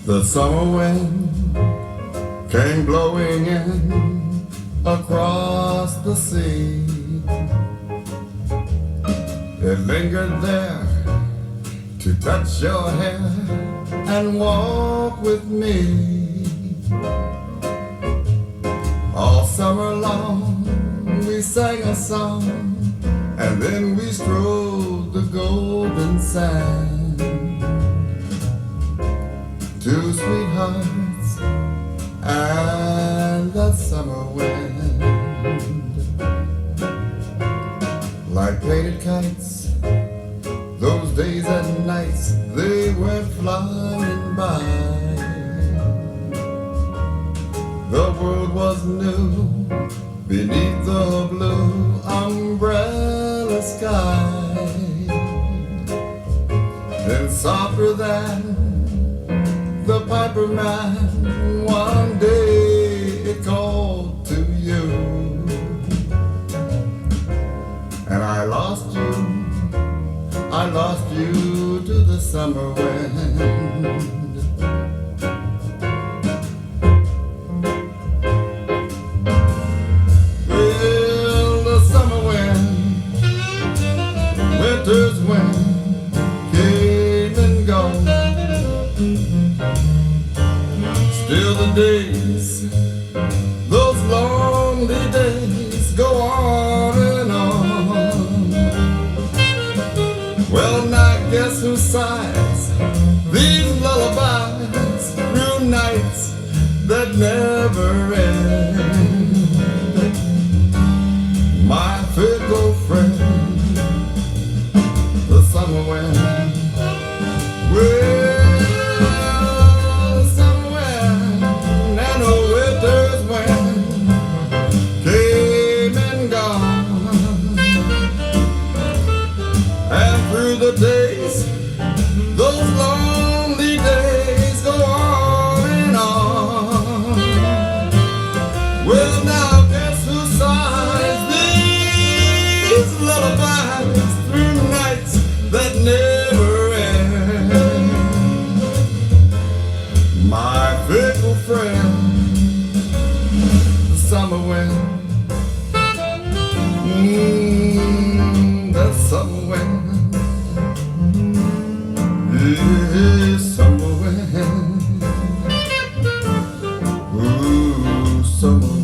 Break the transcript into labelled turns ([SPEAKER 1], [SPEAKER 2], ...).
[SPEAKER 1] The summer wind came blowing in across the sea. It lingered there to touch your hair and walk with me. All summer long we sang a song, and then we strode the golden sand. Two sweethearts and the summer wind, like painted kites, those days and nights they went flying by. The world was new beneath the blue umbrella sky. Then softer than the piper man, one day it called to you, and I lost you to the summer wind. Well, the summer wind, winter's wind, came and gone. Still the days, those lonely days, go on and on. Well, now guess who sighs these lullabies through nights that never end? My fickle friend, the summer wind. Well, the days, those lonely days, go on and on. Well, now guess who sighs these lullabies through nights that never end? My fickle friend, the summer wind. The summer wind. Summer wind, ooh, summer wind.